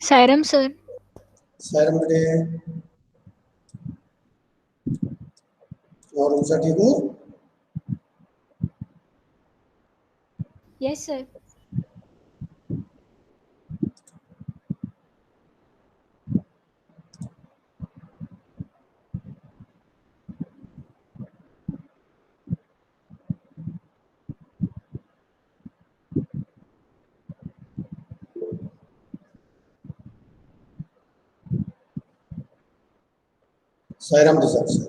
सायरम sir. Sir मेरे और उनसे ठीक हो? Yes sir. Sairam Prasad sir.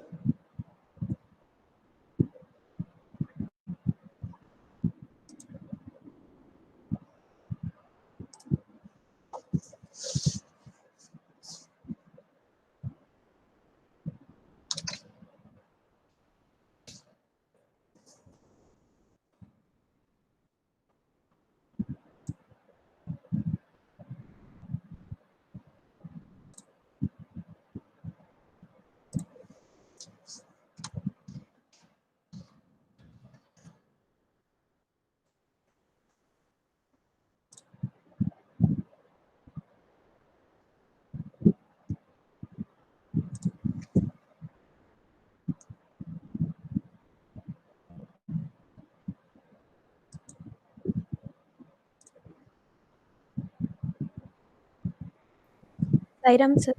Sairam sir.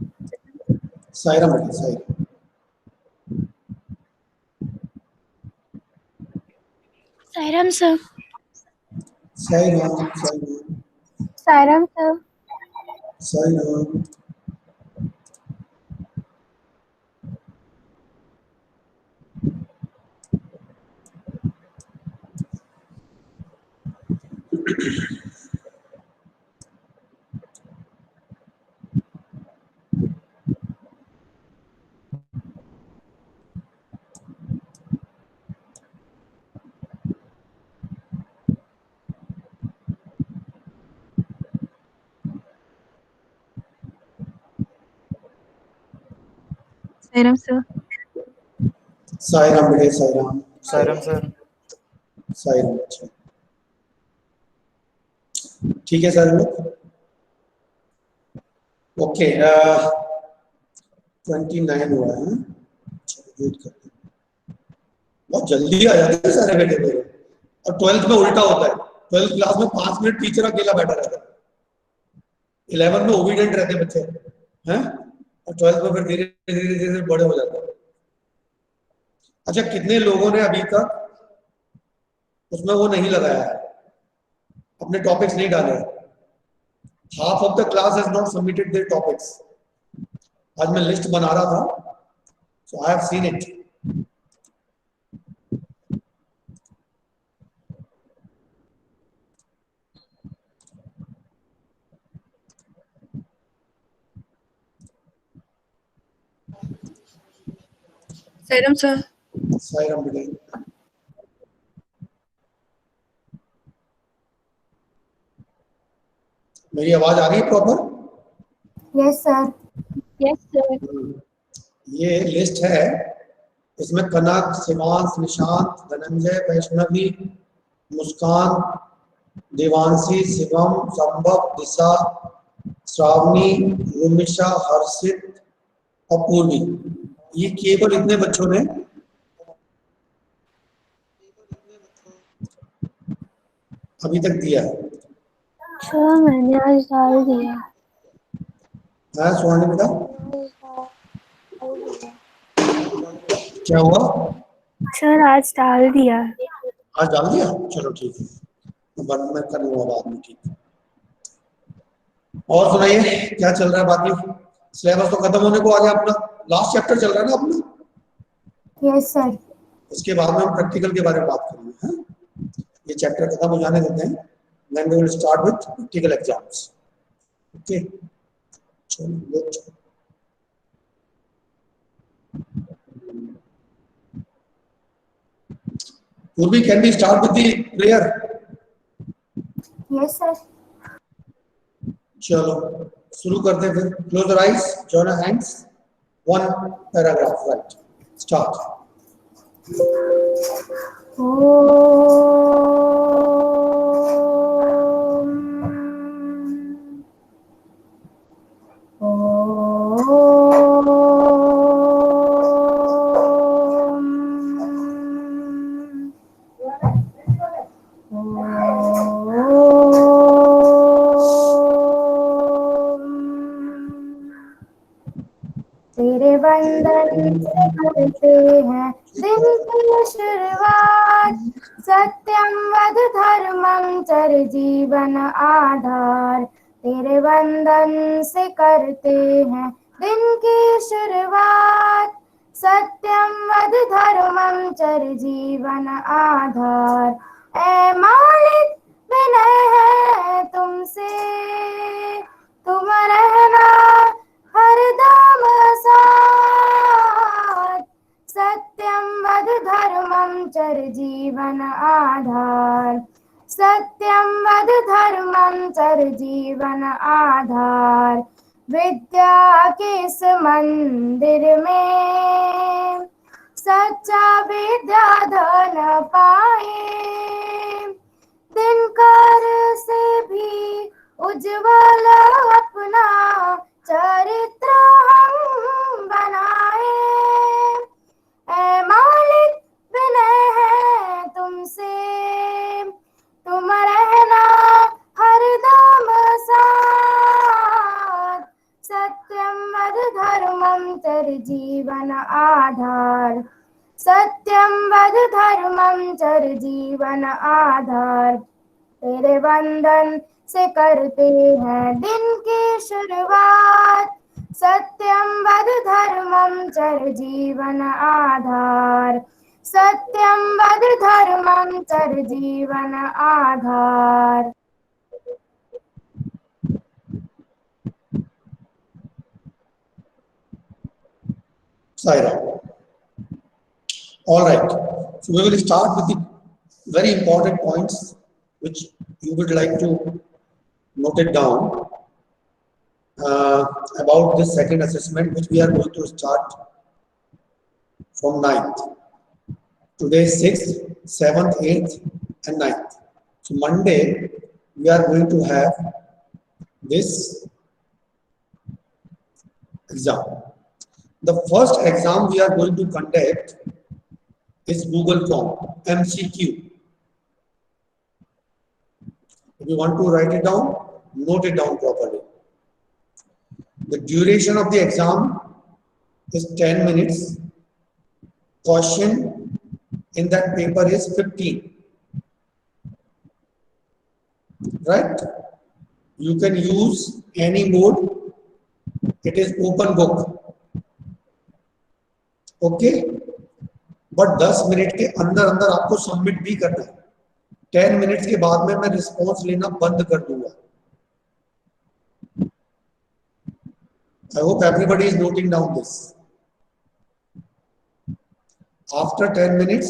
Sairam बेटा Sairam. Sairam sir. Sairam Sairam Sairam sir. Sairam. Sairam sir. Sairam बेटे सायराम सायरम सर। सायराम। अच्छा ठीक है सर। ओके 29 हुआ है। वेट करते हैं। बहुत जल्दी आ जाते हैं सारे बेटे मेरे। और 12th में उल्टा होता है। 12th क्लास में 5 मिनट टीचर अकेला बैठा रहता है। 11 में ओबीडियंट रहते बच्चे हैं और 12th में फिर धीरे धीरे धीरे बड़े हो जाते हैं। अच्छा कितने लोगों ने अभी तक उसमें वो नहीं लगाया है, अपने टॉपिक्स नहीं डाले? Half of the class has not submitted their topics. आज मैं लिस्ट बना रहा था, so I have seen it. Sairam sir. Sairam बेटे। मेरी आवाज आ रही है proper? Yes sir. Yes sir. ये लिस्ट है, इसमें कनक, शिवांश, निशांत, धनंजय, वैष्णवी, मुस्कान, देवांशी, शिवम, संभव, दिशा, श्रावणी, रुमिशा, हर्षित और पूर्वी। ये केवल इतने बच्चों ने अभी तक दिया है। सर मैंने आज डाल दिया। हाँ सुहानी बेटा क्या हुआ? सर आज डाल दिया। आज डाल दिया? चलो ठीक है, तो बंद मैं कर लूंगा बाद में। ठीक है, और सुनाइए क्या चल रहा है? बाकी सिलेबस तो खत्म होने को आ गया अपना। लास्ट चैप्टर चल रहा है ना अपना? Yes sir. उसके बाद में हम प्रैक्टिकल के बारे में बात करेंगे। हाँ? ये चैप्टर खत्म हो जाने देते हैं, then we will start with practical exams. Okay, चलो good. Purvi, can we start with the prayer? Yes sir. चलो शुरू करते हैं फिर। Close your eyes, join your hands, one paragraph right, start. तेरे वंदन से करते हैं दिन की शुरुआत, सत्यम वद धर्मं चर जीवन आधार। तेरे वंदन से करते हैं दिन की शुरुआत, सत्यम वद धर्मं चर जीवन आधार। ऐ मालिक विनय है तुमसे, तुम रहना हरदम साथ, सत्यम वद धर्मं चर जीवन आधार, सत्यम वद धर्मं चर जीवन आधार। विद्या के इस मंदिर में सच्चा विद्याधन पाए, दिनकर से भी उज्जवल अपना चरित्र हम बनाए। ऐ मालिक विनय है तुमसे, तुम रहना हरदम साथ, सत्यम वद धर्मं चर जीवन आधार, सत्यम वद धर्मं चर जीवन आधार। तेरे वंदन से करते हैं दिन की शुरुआत, सत्यम वद धर्मं चर जीवन आधार, सत्यम वद धर्मं चर जीवन आधार। Saira. All right. So we will start with the very important points which you would like to note it down about this second assessment, which we are going to start from 9th. Today is 6th, 7th, 8th, and 9th. So Monday we are going to have this exam. The first exam we are going to conduct is Google Form, MCQ. If you want to write it down, note it down properly. The duration of the exam is 10 minutes. Question in that paper is 15. Right? You can use any mode. It is open book. Okay? But 10 minute के अंदर अंदर आपको submit भी करना है. 10 minutes के बाद में मैं रिस्पॉन्स लेना बंद कर दूंगा. I hope everybody is noting down this. After 10 minutes,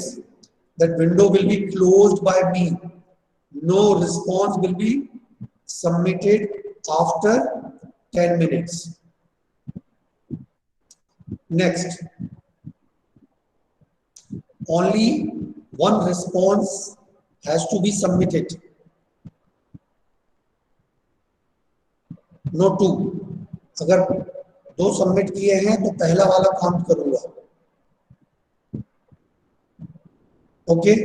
that window will be closed by me. No response will be submitted after 10 minutes. Next, only one response has to be submitted. No two. अगर दो submit किए हैं तो पहला वाला count करूंगा. Okay.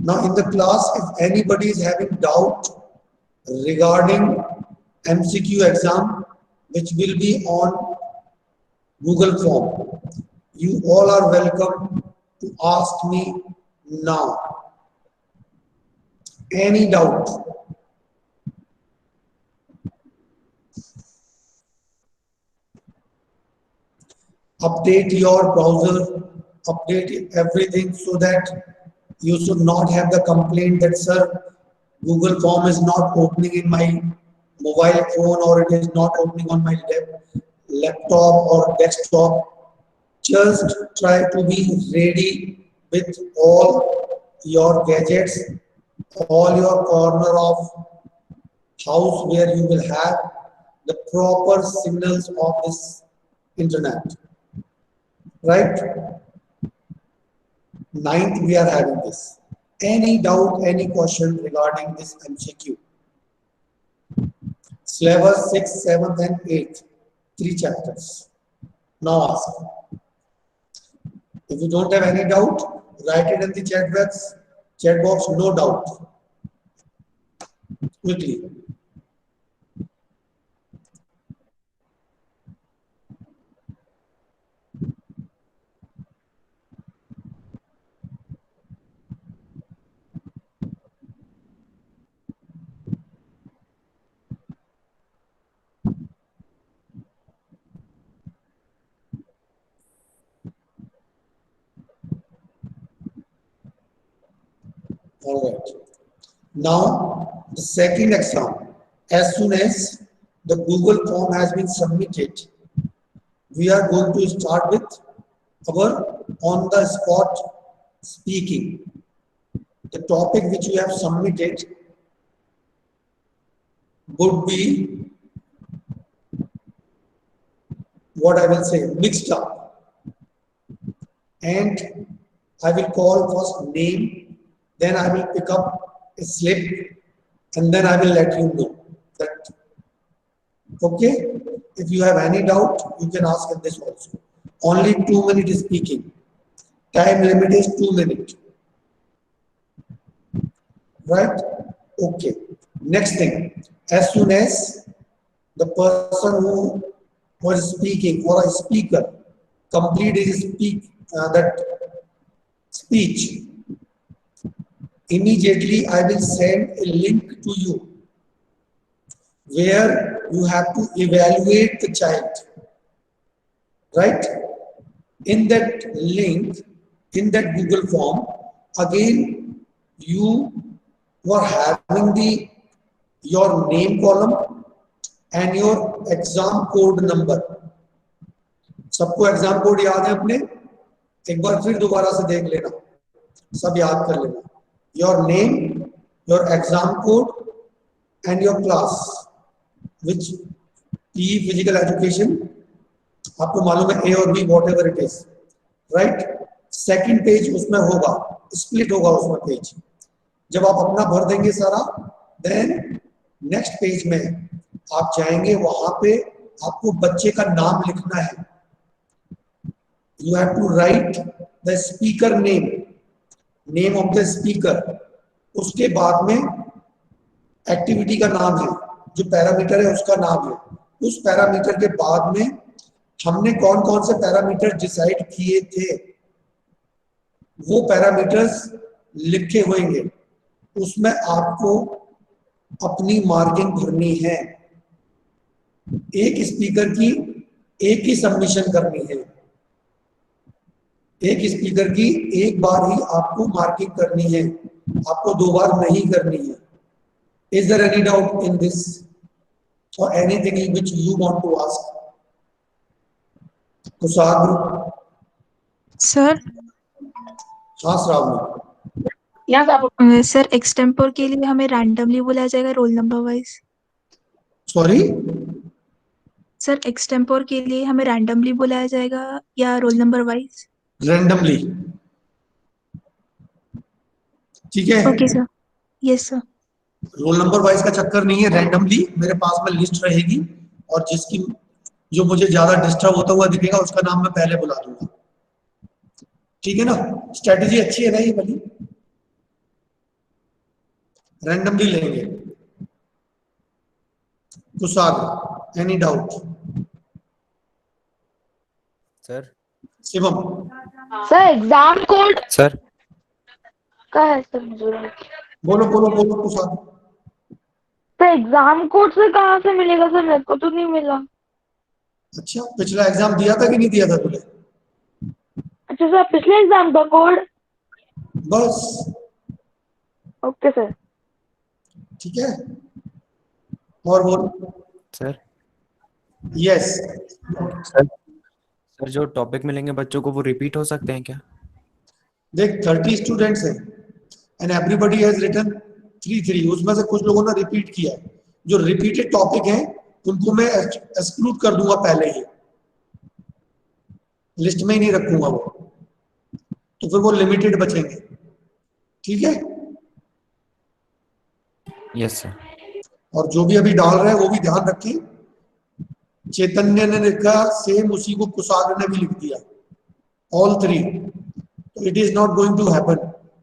Now in the class, if anybody is having doubt regarding MCQ exam, which will be on Google Form, you all are welcome to ask me now. Any doubt? Update your browser, update everything so that you should not have the complaint that, sir, Google Form is not opening in my mobile phone or it is not opening on my laptop or desktop. Just try to be ready with all your gadgets, all your corner of house where you will have the proper signals of this internet. Right? 9th we are having this. Any doubt, any question regarding this MCQ? Syllabus 6th, 7th and 8th, 3 chapters. Now ask. If you don't have any doubt, write it in the chat box, no doubt. Quickly. All right. Now, the second exam. As soon as the Google form has been submitted, we are going to start with our on-the-spot speaking. The topic which you have submitted would be, what I will say, mixed up. And I will call first name, then I will pick up a slip, and then I will let you know that. Okay? If you have any doubt, you can ask in this also. Only 2 minutes speaking. Time limit is 2 minutes. Right? Okay. Next thing, as soon as the person who was speaking or a speaker complete his that speech, immediately I will send a link to you where you have to evaluate the child. Right? In that link, in that Google form, again you were having your name column and your exam code number. सबको exam code याद है अपने? एक बार फिर दोबारा से देख लेना, सब याद कर लेना. Your name, your exam code and your class, which PE physical education, आपको मालूम है A और B whatever it is, right? Second page उसमें होगा, split होगा उसमें पेज. जब आप अपना भर देंगे सारा, then next पेज में आप जाएंगे, वहां पे आपको बच्चे का नाम लिखना है. You have to write the speaker name of the speaker. उसके बाद में एक्टिविटी का नाम है, जो पैरामीटर है उसका नाम है. उस पैरामीटर के बाद में हमने कौन कौन से पैरामीटर डिसाइड किए थे, वो पैरामीटर्स लिखे होंगे. उसमें आपको अपनी मार्किंग भरनी है. एक स्पीकर की एक ही सबमिशन करनी है. एक स्पीकर की एक बार ही आपको मार्किंग करनी है, आपको 2 बार नहीं करनी है. Is there any doubt in this or anything which you want to ask? Kushagra. Sir. हाँ श्रावणी. सर एक्सटेम्पोर के लिए हमें रैंडमली बुलाया जाएगा roll number wise? Sorry sir extempore के लिए हमें रैंडमली बुलाया जाएगा या रोल नंबर वाइज? रैंडमली. ठीक है. Okay sir. Yes sir. Roll number wise का चक्कर नहीं है, रैंडमली मेरे पास में लिस्ट रहेगी और जिसकी जो मुझे ज्यादा डिस्टर्ब होता हुआ दिखेगा उसका नाम मैं पहले बुला दूंगा. ठीक है ना? स्ट्रेटेजी अच्छी है ना ये वाली? रैंडमली लेंगे. Kushagra, any doubt? Sir. Shivam. Sir exam code sir. का है सर मुझे? बोलो बोलो बोलो कुशाग्र. सर एग्जाम कोड से कहाँ से मिलेगा सर? मेरे को तो नहीं मिला. अच्छा, पिछला एग्जाम दिया था कि नहीं दिया था तूने? अच्छा सर, पिछले एग्जाम का कोड? बस. Okay sir. ठीक है. और बोल. सर. यस. सर जो टॉपिक मिलेंगे बच्चों को वो रिपीट हो सकते हैं क्या? देख 30 स्टूडेंट्स हैं एंड एवरीबॉडी हैज रिटन 3-3. उसमें से कुछ लोगों ने रिपीट किया. जो रिपीटेड टॉपिक हैं उनको मैं एक्सक्लूड कर दूंगा पहले ही, लिस्ट में ही नहीं रखूंगा वो, तो फिर वो लिमिटेड बचेंगे. ठीक है? Yes sir. और जो भी अभी डाल रहे हैं वो भी ध्यान रखिए. चैतन्य ने लिखा सेम, उसी को कुशाग्र ने भी लिख दिया, ऑल 3. तो it is not going to happen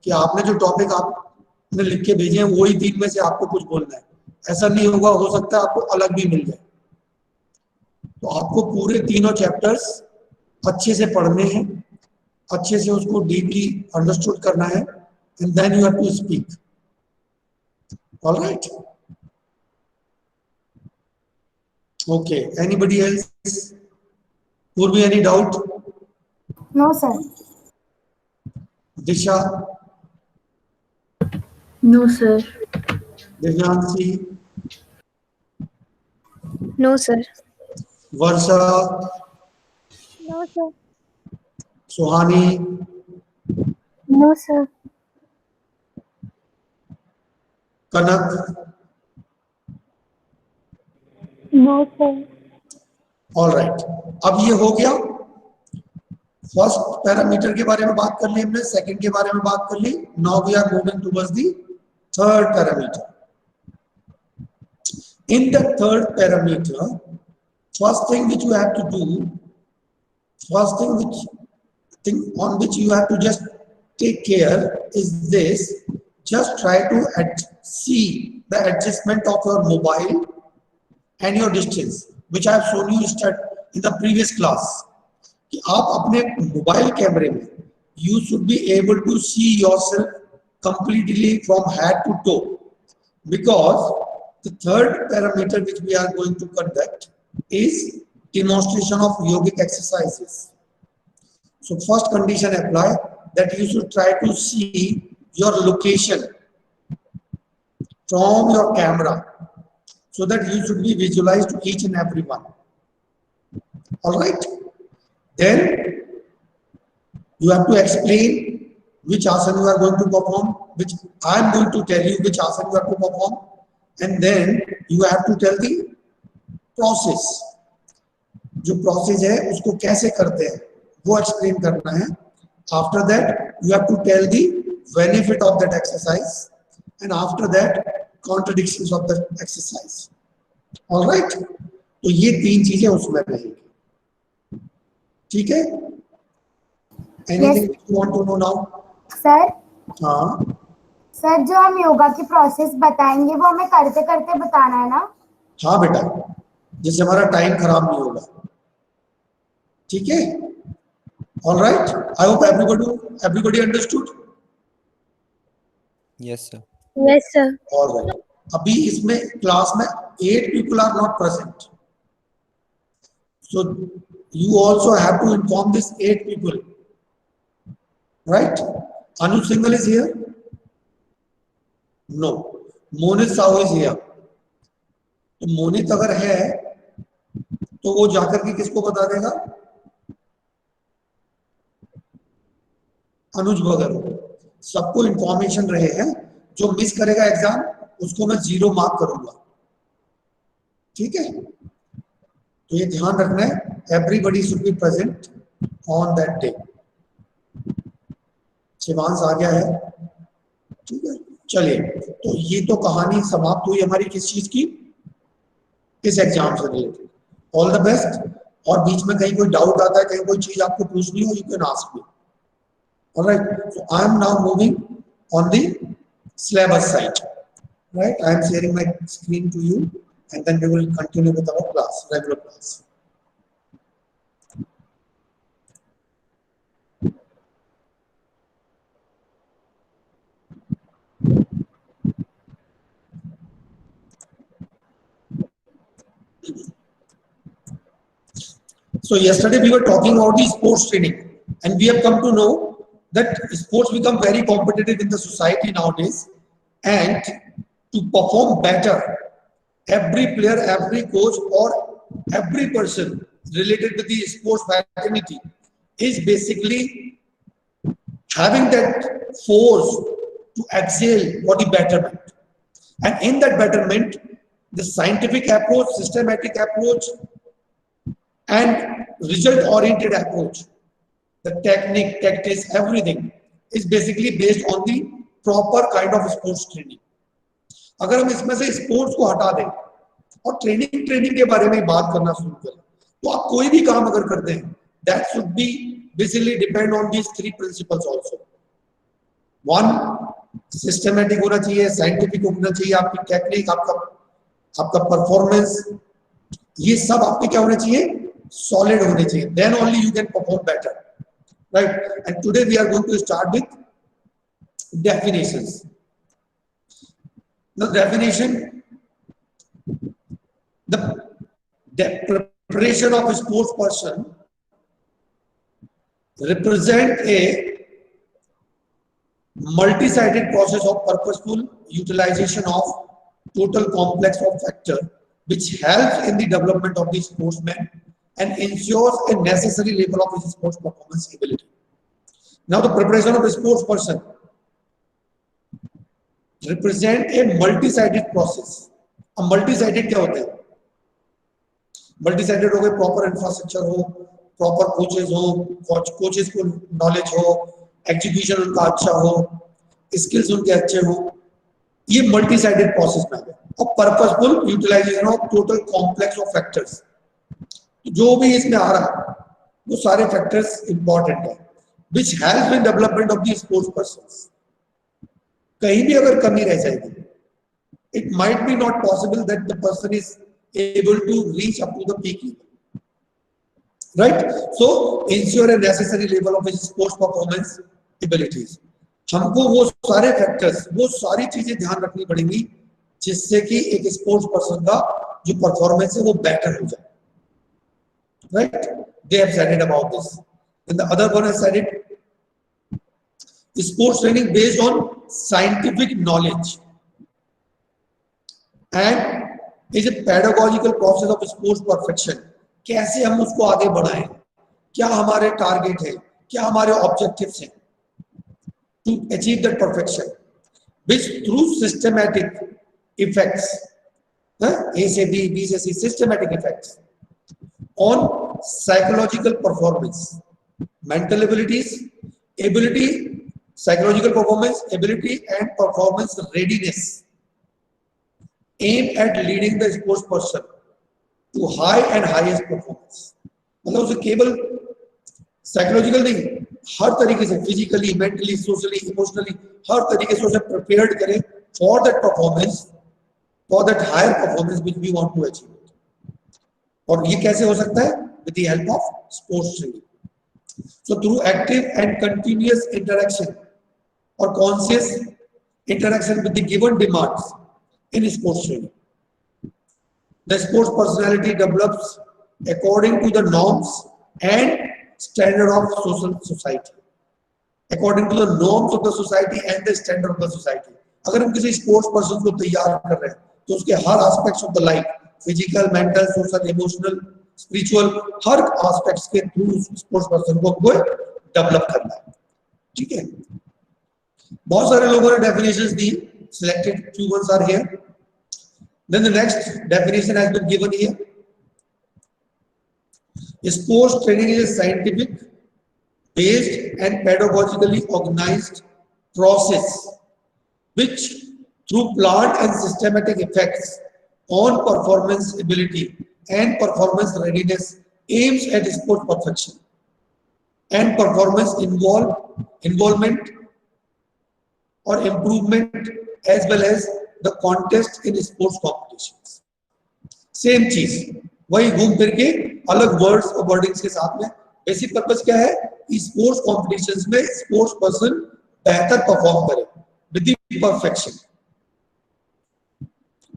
कि आपने जो टॉपिक आपने लिख के भेजे हैं वही 3 में से आपको कुछ बोलना है. ऐसा नहीं होगा. हो सकता है आपको अलग भी मिल जाए. तो आपको पूरे तीनों चैप्टर्स अच्छे से पढ़ने हैं, अच्छे से उसको डीपली अंडरस्टूड करना है, and then you have to speak. Alright? Okay. Anybody else? और भी any doubt? No sir. Disha. No, sir. Divyanshi, No, sir. Varsha, No, sir. Suhani, No, sir. Kanak, No, sir. All right. अब ये हो गया, फर्स्ट पैरामीटर के बारे में बात कर ली हमने, सेकंड के बारे में बात कर ली। Now we are moving towards the third parameter. In the third parameter, first thing which you have to do, first thing on which you have to just take care is this: just try to see the adjustment of your mobile and your distance, which I have shown you in the previous class. कि आप अपने mobile कैमरे में you should be able to see yourself completely from head to toe, because the third parameter which we are going to conduct is demonstration of yogic exercises. So first condition apply, that you should try to see your location from your camera, so that you should be visualized to each and every one. All right, then you have to explain which asana you are going to perform, which I am going to tell you which asana you have to perform, and then you have to tell the process. जो process है उसको कैसे करते हैं वो explain करना है. After that you have to tell the benefit of that exercise, and after that contradictions of that exercise. Alright, तो ये तीन चीजें उसमें रहेंगी. ठीक है? Anything you want to know now? Sir, हाँ सर जो हम योगा की प्रोसेस बताएंगे वो हमें करते करते बताना है ना? हाँ बेटा, जिससे हमारा टाइम खराब नहीं होगा. ठीक है? All right, I hope everybody understood. Yes sir. Yes, sir. All right, अभी इसमें क्लास में 8 people are not present, so you also have to inform this 8 people, right? Anuj Singhal is here? No. Monit Sahu is here. तो मोनित अगर है तो वो जाकर के किसको बता देगा? अनुज भगत. सबको इंफॉर्मेशन रहे हैं, जो मिस करेगा एग्जाम उसको मैं 0 मार्क करूंगा. ठीक है? तो ये ध्यान रखना है, everybody should be present on that day. Shivansh आ गया है? ठीक है, चलिए. तो ये तो कहानी समाप्त हुई हमारी किस चीज की? किस एग्जाम से रिलेटेड. All the best. और बीच में कहीं कोई डाउट आता है, कहीं कोई चीज आपको पूछनी हो, you can ask me. Alright, so I am now moving on the syllabus side. Right, I am sharing my screen to you, and then we will continue with our class, regular class. So yesterday we were talking about the sports training, and we have come to know that sports become very competitive in the society nowadays, and to perform better, every player, every coach, or every person related to the sports fraternity is basically having that force to excel for the betterment. And in that betterment, the scientific approach, systematic approach, and result-oriented approach, the technique, tactics, everything is basically based on the proper kind of sports training. अगर हम इसमें से sports को हटा दें और training के बारे में बात करना शुरू करें, तो आप कोई भी काम अगर करते हैं, that should be basically depend on these 3 principles also. 1, systematic होना चाहिए, साइंटिफिक होना चाहिए, आपकी टेक्निक, आपका परफॉर्मेंस, ये सब आपके क्या होने चाहिए? सॉलिड होने चाहिए. Then only you can perform better. Right, and today we are going to start with definitions. The definition, the preparation of a sports person represent a multi-sided process of purposeful utilization of total complex of factor which helps in the development of the sportsman and ensures a necessary level of his sports performance ability. Now the preparation of a sports person represent a multi-sided process. अब multi-sided क्या होता है? Multi-sided हो गए proper infrastructure हो, proper coaches हो, coaches को knowledge हो, execution उनका अच्छा हो, skills उनके अच्छे हो, ये multi-sided process में है। और purposeful utilization of total complex of factors, जो भी इसमें आ रहा है वो सारे factors important है, which helps in development of the sports persons. कहीं भी अगर कमी रह जाएगी, it might be not possible that the person is able to reach up to the peak level. Right? So ensure a necessary level of his sports performance abilities. हमको वो सारे factors, वो सारी चीजें ध्यान रखनी पड़ेंगी जिससे कि एक स्पोर्ट्स पर्सन का जो परफॉर्मेंस है वो बेटर हो जाए. Right? They have said it about this. And the other one has said it. Sports training based on scientific knowledge and is a pedagogical process of sports perfection. कैसे हम उसको आगे बढ़ाएं, क्या हमारे टारगेट है, क्या हमारे ऑब्जेक्टिव्स हैं to achieve that perfection, which through systematic effects, A से B, B से C, systematic effects on psychological performance, mental abilities, ability, psychological performance, ability and performance readiness, aim at leading the sports person to high and highest performance. मतलब उसे केवल psychological नहीं, हर तरीके से physically, mentally, socially, emotionally, हर तरीके से उसे प्रिपेयर्ड करें for that performance, for that higher performance which we want to achieve. और ये कैसे हो सकता है? With the help of sports training. So through active and continuous interaction or conscious interaction with the given demands in sports training, the sports personality develops according to the norms and standard of social society. According to the norms of the society and the standard of the society. अगर हम किसी sports person को तैयार कर रहे हैं तो उसके हर aspects of the life, physical, mental, social, emotional, spiritual, हर एस्पेक्ट्स के थ्रू स्पोर्ट्स पर्सन को हमको डेवलप करना है. ठीक है. बहुत सारे लोगों ने definitions the, selected few ones are here. Then the next definition has been given here. Sports training is a scientific based and pedagogically organized process which through planned and systematic effects on performance ability and performance readiness aims at sport perfection and performance involvement or improvement as well as the contest in sports competitions. Same चीज, वही घूम फिर के अलग words और wordings के साथ में. बेसिक पर्पस क्या है? स्पोर्ट्स कॉम्पिटिशंस में स्पोर्ट्स पर्सन बेहतर परफॉर्म करे with the perfection.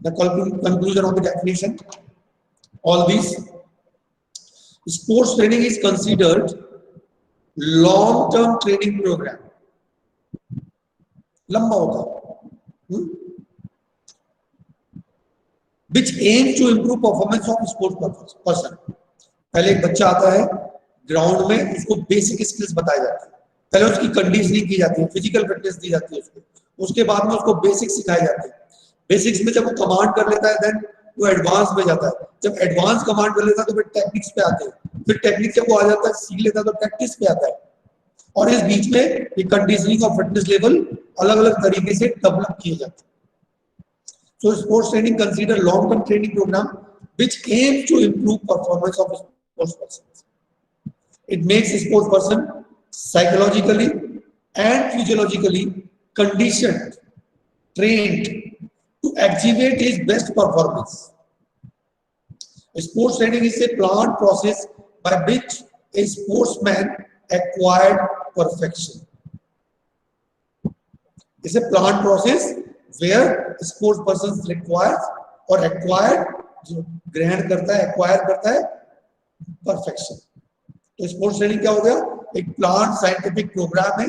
The conclusion of the definition, all these. Sports training is considered long-term training program. लंबा होता है, which aims to improve performance of sports person. पहले एक बच्चा आता है ग्राउंड में, उसको बेसिक स्किल्स बताए जाते हैं, पहले उसकी कंडीशनिंग की जाती है, फिजिकल फिटनेस दी जाती है उसको, उसके बाद में उसको बेसिक्स सिखाए जाते हैं. बेसिक्स में जब वो कमांड कर लेता है देन वो एडवांस में जाता है. जब एडवांस कमांड कर लेता है तो फिर टेक्निक्स पे आते हैं, फिर टेक्निक जब वो आ जाता है, सीख लेता है तो प्रैक्टिस पे आता है. और इस बीच में ये कंडीशनिंग और फिटनेस लेवल अलग अलग तरीके से डेवलप किए जाते हैं. So sports training consider long-term training program which aims to improve performance of sports persons. It makes a sports person psychologically and physiologically conditioned, trained to activate his best performance. Sports training is a planned process by which a sportsman acquired perfection. It's a planned process where sports person requires or acquired, जो ग्रहण करता है, acquire करता है perfection. तो sports training क्या हो गया? एक प्लान साइंटिफिक प्रोग्राम है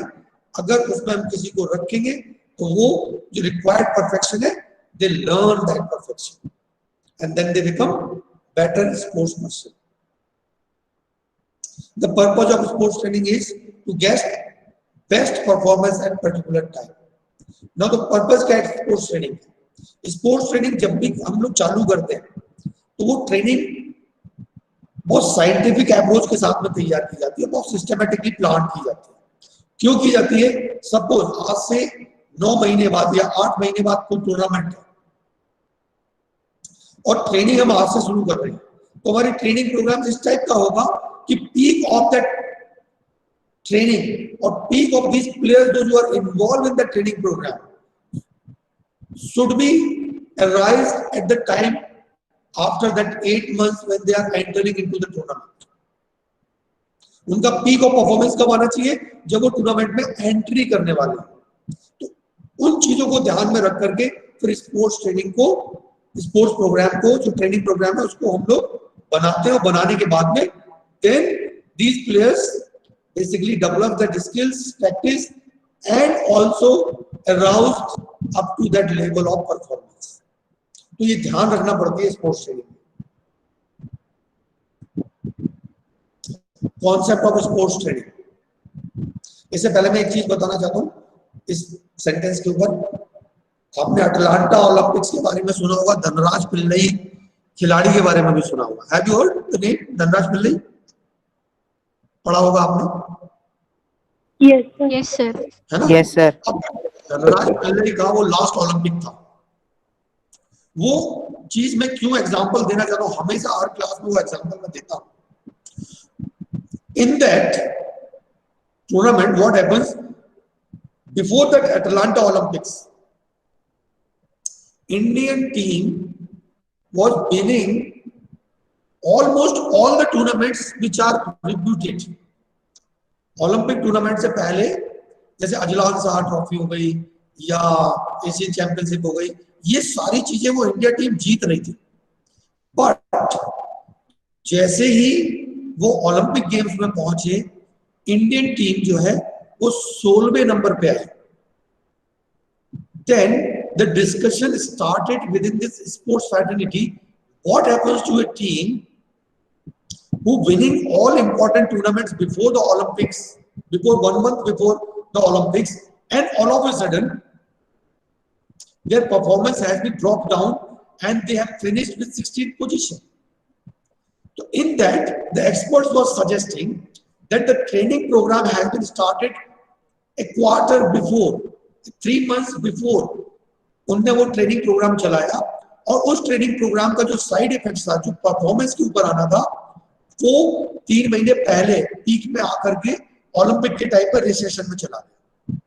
अगर उसमें हम किसी को रखेंगे तो वो जो रिक्वायर्ड परफेक्शन है, they learn that perfection and then they become better sports person. The purpose of sports training is to get best performance at particular time. Now the purpose क्या है sports training? Sports training जब भी हम लोग चालू करते हैं तो वो ट्रेनिंग बहुत साइंटिफिक अप्रोच के साथ में तैयार की जाती है, बहुत सिस्टमेटिकली प्लान की जाती है. क्यों की जाती है? सपोज आज से 9 महीने बाद या 8 महीने बाद कोई टूर्नामेंट है और ट्रेनिंग हम आज से शुरू कर रहे हैं, तो हमारी ट्रेनिंग प्रोग्राम इस टाइप का होगा कि पीक ऑफ दैट ट्रेनिंग और पीक ऑफ दिस प्लेयर्स जो are involve in the training programme should be arised at the time after that 8 months when they are entering into the tournament. उनका peak of performance कब आना चाहिए? जब वो tournament में entry करने वाले हैं. तो उन चीजों को ध्यान में रख करके फिर स्पोर्ट्स ट्रेनिंग को, स्पोर्ट्स प्रोग्राम को, जो ट्रेनिंग प्रोग्राम है उसको हम लोग बनाते हैं और बनाने के बाद में then these players basically develop the skills, practice and also aroused up to that level of performance. तो ये ध्यान रखना पड़ती है स्पोर्ट्स ट्रेनिंग में. Concept of sports training. इससे पहले मैं एक चीज बताना चाहता हूँ इस सेंटेंस के ऊपर. आपने अटलांटा ओलंपिक्स के बारे में सुना होगा, धनराज पिल्लई खिलाड़ी के बारे में भी सुना होगा. Have you heard the name Dhanraj Pillai? पढ़ा होगा आपने? Yes, sir. Yes, sir. है ना? Yes, sir. अब धनराज पिल्लई का वो लास्ट ओलंपिक था. वो चीज मैं क्यों एग्जांपल देना चाहता हूँ, हमेशा हर क्लास में वो एग्जांपल मैं देता हूँ. In that tournament what happens before that Atlanta Olympics, Indian team was winning almost all the tournaments which are reputed. Olympic tournament से पहले जैसे अजलान शाह ट्रॉफी हो गई या एशियन चैंपियनशिप हो गई, ये सारी चीजें वो इंडिया टीम जीत रही थी. बट जैसे ही वो ओलंपिक गेम्स में पहुंचे, इंडियन टीम जो है वो 16वें नंबर पे आई. Then the discussion started within this sports fraternity. What happens to a team who winning all important tournaments before the Olympics, before 1 month before the Olympics, and all of a sudden their performance has been dropped down and they have finished with 16th position. So in that, the experts were suggesting that the training program has been started a quarter before, 3 months before. उनने वो training programme चलाया और उस training programme का जो side effects था, जो performance के ऊपर आना था, वो 3 महीने पहले पीक में आकर के ओलंपिक के टाइम पर रिसेशन में चला गया.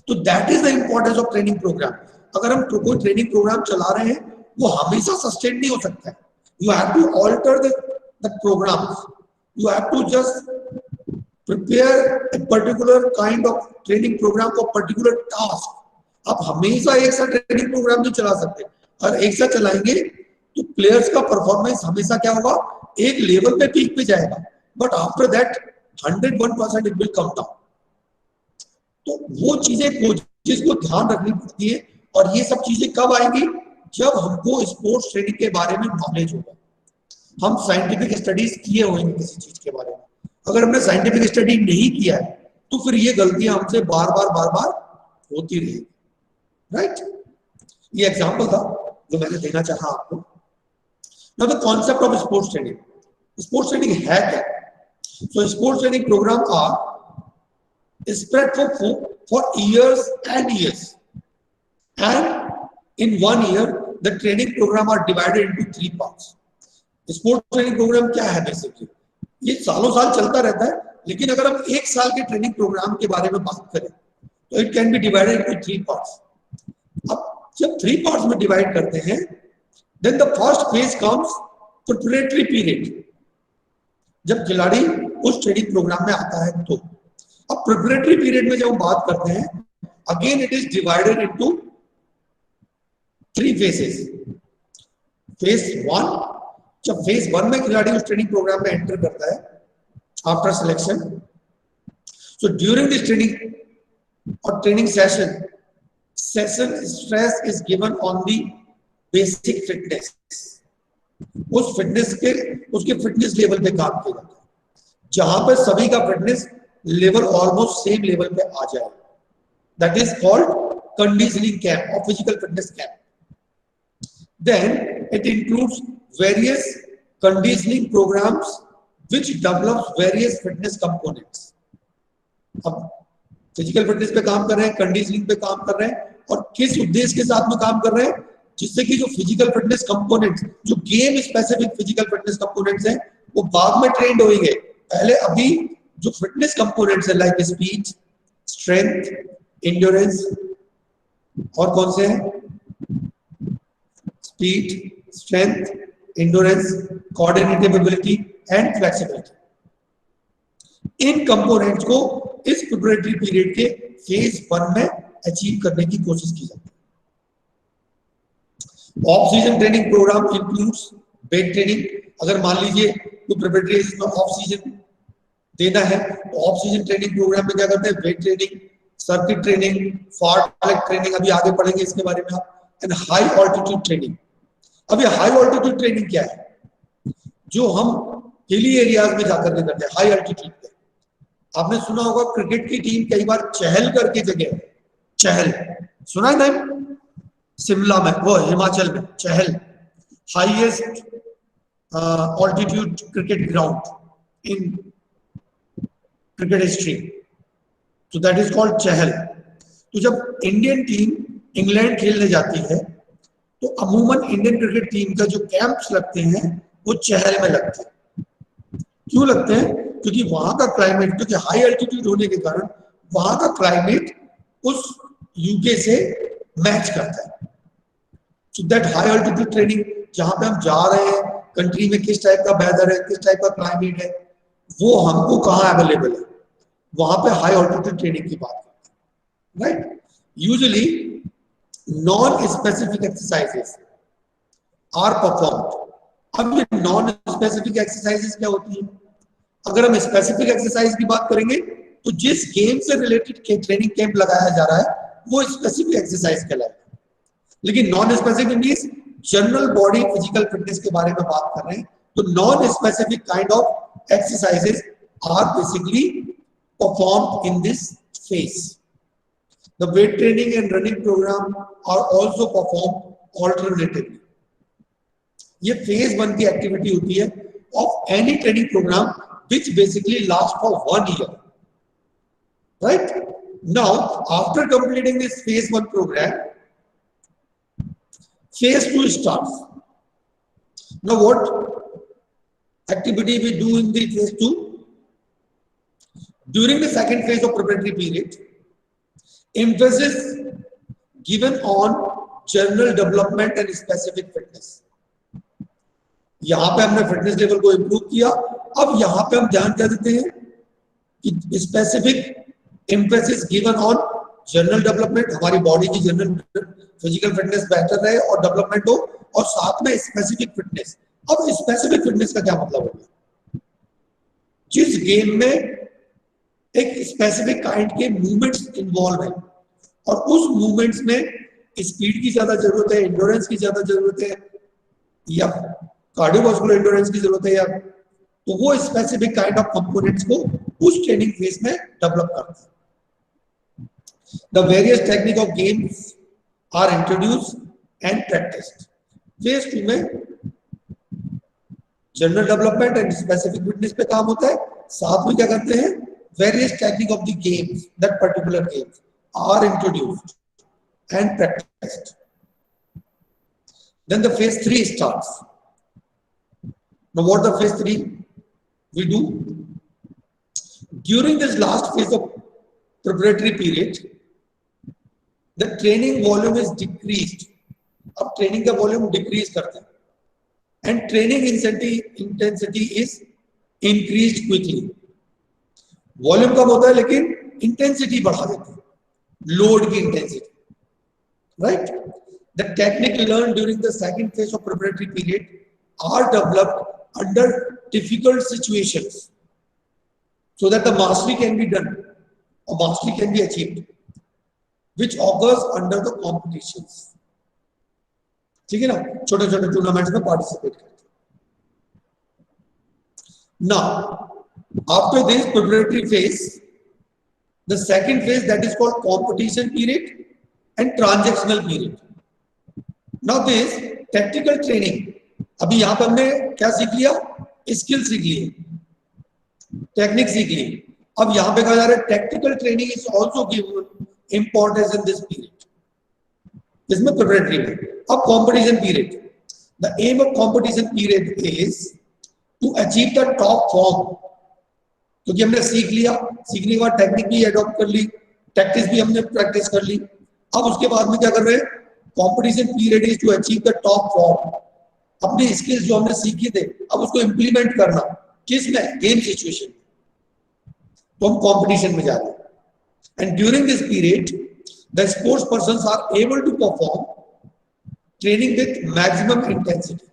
तो that is the importance of training programme. अगर हम कोई ट्रेनिंग प्रोग्राम चला रहे हैं, वो हमेशा सस्टेन नहीं हो सकता है. You have to alter the programmes. You have to just prepare a particular kind of training program for particular task. आप हमेशा एक साथ ट्रेनिंग प्रोग्राम नहीं चला सकते. और एक साथ चलाएंगे तो प्लेयर्स का परफॉर्मेंस हमेशा क्या होगा, एक लेवल पे पीक पे जाएगा, but after that 101% it will come down. तो वो चीजें कोचेस को ध्यान रखनी पड़ती है. और ये सब चीजें कब आएंगी? जब हमको स्पोर्ट्स ट्रेनिंग के बारे में नॉलेज होगा, हम साइंटिफिक स्टडीज किए होंगे किसी चीज के बारे में. अगर हमने साइंटिफिक स्टडी नहीं किया है तो फिर ये गलतियां हमसे बार बार होती रहेगी. राइट? ये एग्जांपल था जो मैंने देना चाहा आपको. Now the concept of sports training. Sports training है क्या? So sports training programme are spread for years and years, and in 1 year the training program are divided into 3 parts. Sports training programme क्या है? Basically ये सालों साल चलता रहता है, लेकिन अगर हम 1 साल के ट्रेनिंग प्रोग्राम के बारे में बात करें तो it can be divided into 3 parts. अब जब 3 पार्ट्स में डिवाइड करते हैं, then the first phase comes preparatory period. जब खिलाड़ी उस ट्रेनिंग प्रोग्राम में आता है तो अब प्रिपरेटरी पीरियड में जब हम बात करते हैं, again it is divided into 3 phases. Phase 1, जब फेज 1 में खिलाड़ी उस ट्रेनिंग प्रोग्राम में एंटर करता है after selection, So during this training or training session stress is given on the basic fitness. उस फिटनेस के उसके फिटनेस लेवल पे काम किया जाता है जहां पर सभी का fitness level almost same level पे आ जाए. That is called conditioning camp और physical fitness camp. Then it includes various conditioning programs which develops various fitness components. अब फिजिकल फिटनेस पे काम कर रहे हैं, कंडीशनिंग पे काम कर रहे हैं और किस उद्देश्य के साथ में काम कर रहे हैं, जिससे कि जो फिजिकल फिटनेस कंपोनेंट्स, जो game specific physical fitness components हैं, वो बाद में ट्रेंड होंगे. पहले अभी जो फिटनेस कंपोनेंट्स है लाइक स्पीड, स्ट्रेंथ, एंड्योरेंस और कौन से हैं, speed, strength, endurance, coordinative ability and flexibility, in components को इस प्रिपरेटरी पीरियड के फेज 1 में अचीव करने की कोशिश की जाती है. Off season training programme includes weight training. अगर मान लीजिए तो प्रिपरेटरी में ऑफ सीजन देना है तो ऑफ सीजन ट्रेनिंग प्रोग्राम में क्या करते हैं, वेट ट्रेनिंग, सर्किट ट्रेनिंग, फार्ट ट्रेनिंग, अभी आगे पढ़ेंगे इसके बारे में आप, एंड हाई ऑल्टीट्यूड ट्रेनिंग. अब ये हाई ऑल्टीट्यूड ट्रेनिंग क्या है, जो हम हिली एरियाज में जाकर के करते हैं. हाई ऑल्टीट्यूड पे आपने सुना होगा क्रिकेट की टीम कई बार चहल करके जगह, चहल सुना है ना, शिमला में, वो हिमाचल में Chail, highest altitude cricket ground in cricket history, तो दैट इज कॉल्ड चहल. तो जब इंडियन टीम इंग्लैंड खेलने जाती है तो अमूमन इंडियन क्रिकेट टीम का जो कैंप्स लगते हैं वो चहल में लगते हैं. क्यों लगते हैं, क्योंकि वहां का क्लाइमेट, क्योंकि हाई एल्टीट्यूड होने के कारण वहां का क्लाइमेट उस यूके से मैच करता है. So that high altitude training, जहां पे हम जा रहे हैं, कंट्री में किस टाइप का वेदर है, किस टाइप का क्लाइमेट है, वो हमको कहाँ अवेलेबल है, वहां पे हाई एल्टीट्यूड ट्रेनिंग की बात करते हैं, right. Usually non specific exercises are performed. अब ये नॉन स्पेसिफिक एक्सरसाइजेस क्या होती है, अगर हम स्पेसिफिक एक्सरसाइज की बात करेंगे तो जिस गेम से रिलेटेड ट्रेनिंग कैंप लगाया जा रहा है वो स्पेसिफिक एक्सरसाइज कहलाएगा. लेकिन non specific means general body physical fitness के बारे में बात कर रहे हैं, तो non specific kind of exercises are basically performed in this phase. The weight training and running programme are also performed alternatively. ये फेज 1 की एक्टिविटी होती है of any training programme which basically lasts for 1 year, right? Now after completing this phase 1 program, phase 2 starts. Now what activity we do in the phase 2? During the second phase of preparatory period, emphasis given on general development and specific fitness. यहां पे हमने fitness level को improve किया. अब यहां पे हम ध्यान क्या देते हैं कि specific emphasis given on general development, हमारी बॉडी की जनरल फिजिकल फिटनेस बेहतर रहे और डेवलपमेंट हो, और साथ में स्पेसिफिक फिटनेस. अब स्पेसिफिक फिटनेस का क्या मतलब होगा, जिस गेम में एक स्पेसिफिक काइंड के मूवमेंट्स इन्वॉल्व है और उस मूवमेंट्स में स्पीड की ज्यादा जरूरत है, एंड्योरेंस की ज्यादा जरूरत है, या कार्डियोवास्कुलर एंड्योरेंस की जरूरत है, या तो वो स्पेसिफिक काइंड ऑफ कंपोनेंट्स को उस ट्रेनिंग फेज में डेवलप करते हैं. The various technique of games are introduced and practised. Phase 2 में general development and specific fitness पे काम होता है, साथ में क्या करते हैं, various technique of the games, that particular games are introduced and practised. Then the phase 3 starts. Now what the phase 3 we do? During this last phase of preparatory period, the training volume is decreased. अब training का volume decrease करते हैं and training intensity is increased quickly. Volume कम होता है लेकिन intensity बढ़ा देते हैं, लोड की intensity, right. The technique learned during the second phase of preparatory period are developed under difficult situations so that the mastery can be done. or mastery can be achieved, which occurs under the competitions. ठीक है ना, छोटे छोटे tournaments में participate करते हैं. Now, after this preparatory phase, the second phase, that is called competition period and transactional period. Now this tactical training, अभी यहाँ पे हमने क्या सीख लिया, स्किल सीख लिए, टेक्निक सीख ली. अब यहाँ पे कहा जा रहा है tactical training is also given importance in this period, इसमें preparatory में. अब competition period, the aim of competition period is to achieve the top form. क्योंकि हमने सीख लिया, सीखने के बाद टेक्निक भी अडॉप्ट कर ली, टैक्टिक्स भी हमने प्रैक्टिस कर ली. अब उसके बाद में क्या कर रहे हैं, competition period is to achieve the top form. अपने स्किल्स जो हमने सीखे थे अब उसको इंप्लीमेंट करना, किस में, गेम सिचुएशन. तो हम कंपटीशन में जा रहे हैं. And during this period the sports persons are able to perform training with maximum intensity.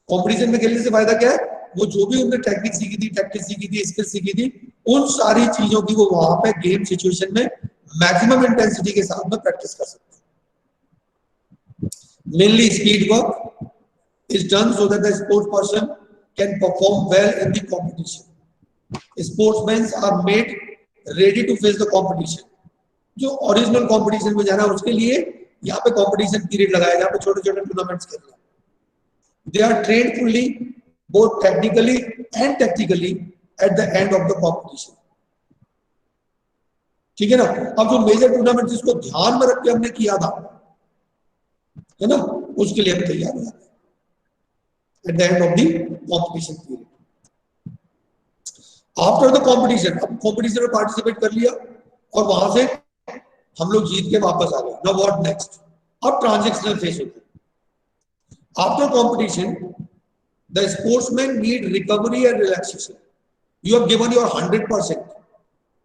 Competition में खेलने से फायदा क्या है, वो जो भी उन्होंने टेक्निक सीखी थी, टैक्टिक्स सीखी थी, स्किल सीखी थी, उन सारी चीजों की वो वहां पे गेम सिचुएशन में मैक्सिमम इंटेंसिटी के साथ में प्रैक्टिस कर सकते हैं. Mainly speed work is done so that the sports person can perform well in the competition. Sportsman are made ready to face the competition. जो ओरिजिनल कंपटीशन में जाना है उसके लिए यहाँ पे कंपटीशन पीरियड लगाया, जहाँ पे छोटे छोटे टूर्नामेंट्स खेलना. They are trained fully both technically and tactically at the end of the competition. ठीक है ना. अब जो मेजर टूर्नामेंट जिसको ध्यान में रख के हमने किया था, है ना, उसके लिए हम तैयार हो जाते हैं at the end of the competition period. After the competition, अब competition में पार्टिसिपेट कर लिया और वहां से हम लोग जीत के वापस आ गए. Now what next? अब ट्रांजैक्शनल फेज होता है. After competition, the sportsmen need recovery and relaxation. You have given your 100%.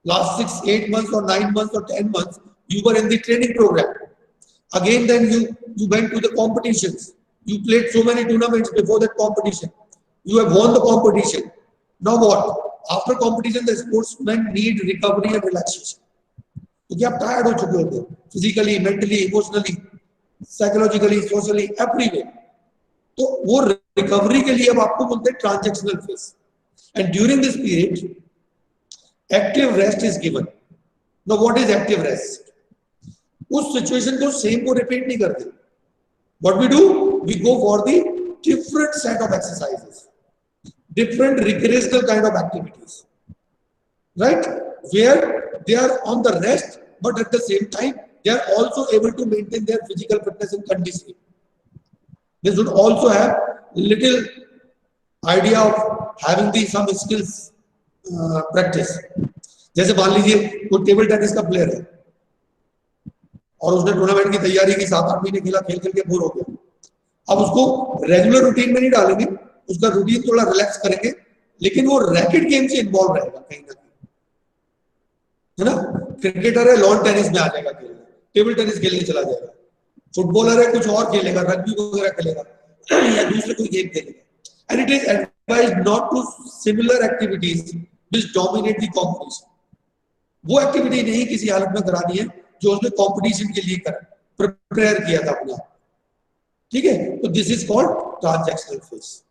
Last 6, 8 months or 9 months or 10 months, you were in the training program. Again, then you went to the competitions. You played so many tournaments before that competition. You have won the competition. Now what? After competition, the sportsmen need recovery and relaxation. क्योंकि आप tired हो चुके होते, physically, mentally, emotionally, psychologically, socially, everywhere. तो वो recovery के लिए अब आपको बोलते हैं transactional phase. And during this period active rest is given. Now what is active rest? उस सिचुएशन को सेम को रिपीट नहीं करते. What we do, we go for the different set of exercises, different recreational kind of activities, right, where they are on the rest but at the same time they are also able to maintain their physical fitness and conditioning. They should also have little idea of having the some skills practice. जैसे मान लीजिए कोई table tennis का player है और उसने tournament की तैयारी की, 7-8 महीने खेला, खेल खेल के बोर हो गया. अब उसको रेगुलर रूटीन में नहीं डालेंगे, उसका रूटीन थोड़ा रिलैक्स करेंगे, लेकिन वो रैकेट गेम से इन्वॉल्व रहेगा कहीं ना कहीं, है ना. क्रिकेटर है, लॉन टेनिस में आ जाएगा खेलने, टेबल टेनिस खेलने चला जाएगा. फुटबॉलर है, कुछ और खेलेगा, रग्बी वगैरह खेलेगा या दूसरे कोई गेम खेलेगा. And it is advised not to similar activities which dominate the competition. वो एक्टिविटी नहीं किसी हालत में करानी है जो उसने कंपटीशन के लिए प्रिपेयर किया था अपने आप. ठीक है, तो this is called transactional phase.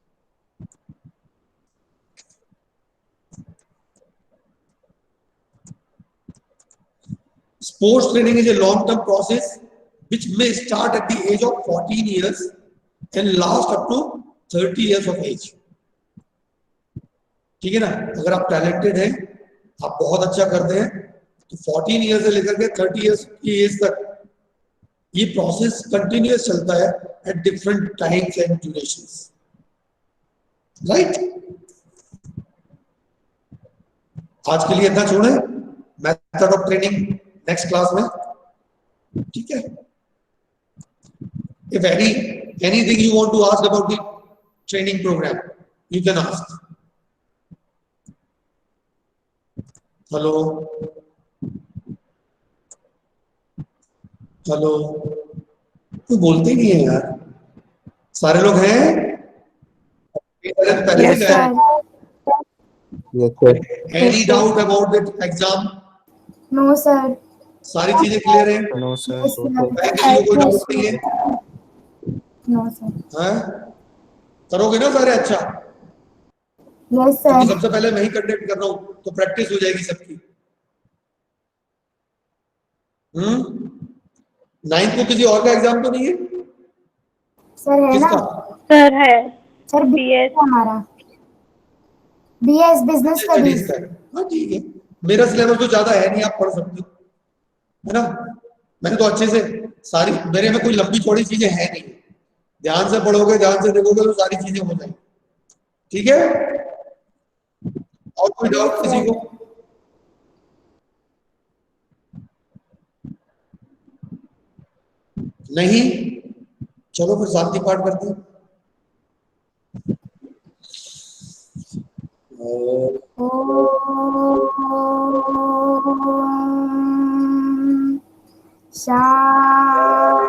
Sports training is a long-term process which may start at the age of 14 years and last up to 30 years of age. ठीक है ना. अगर आप टैलेंटेड हैं, आप बहुत अच्छा करते हैं, तो 14 ईयर्स से लेकर के 30 ईयर्स की एज तक ये प्रोसेस कंटिन्यूअस चलता है at different times and durations, right. आज के लिए इतना छोड़ें. Method of training next class में. ठीक है. If anything you want to ask about the training program, you can ask. Hello. Hello. कोई बोलते ही नहीं है यार. सारे लोग हैं? Yes, sir. Any doubt about the exam? No sir. सारी चीजें क्लियर है? No sir. Yes sir. है किसी को कोई डाउट नहीं है? No sir. हैं? करोगे ना सारे? अच्छा, यस क्योंकि सर। सबसे पहले मैं ही कंडक्ट कर रहा हूँ तो प्रैक्टिस हो जाएगी सबकी। 9th को किसी और का एग्जाम तो नहीं है? सर है ना? किसका? सर है। Sir BS। हमारा BS बिजनेस अच्छा स्टडीज। इसका है। हाँ ठीक है, मेरा सिलेबस तो ज्यादा है नहीं, आप पढ़ सकते हो, है ना? मैंने तो अच्छे से सारी, मेरे में कोई लंबी चौड़ी चीजें है नहीं, ध्यान से पढ़ोगे, ध्यान से देखोगे तो सारी चीजें हो जाएंगी। ठीक है? और कोई डाउट किसी को? नहीं? चलो फिर शांति पाठ करते हैं। ओम शांति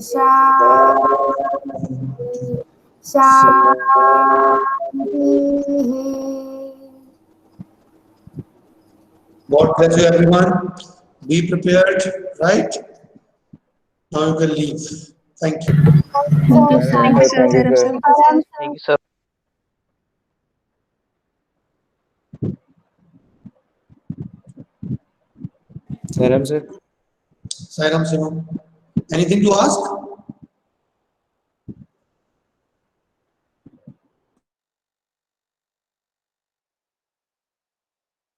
शांति शांति। God bless you everyone. Be prepared, right? Now you can leave. Thank you. Thank you, sir. Thank you, Sir, sir. Dharam sir. Thank you, sir. Saram sir. Sairam Simon. Anything to ask?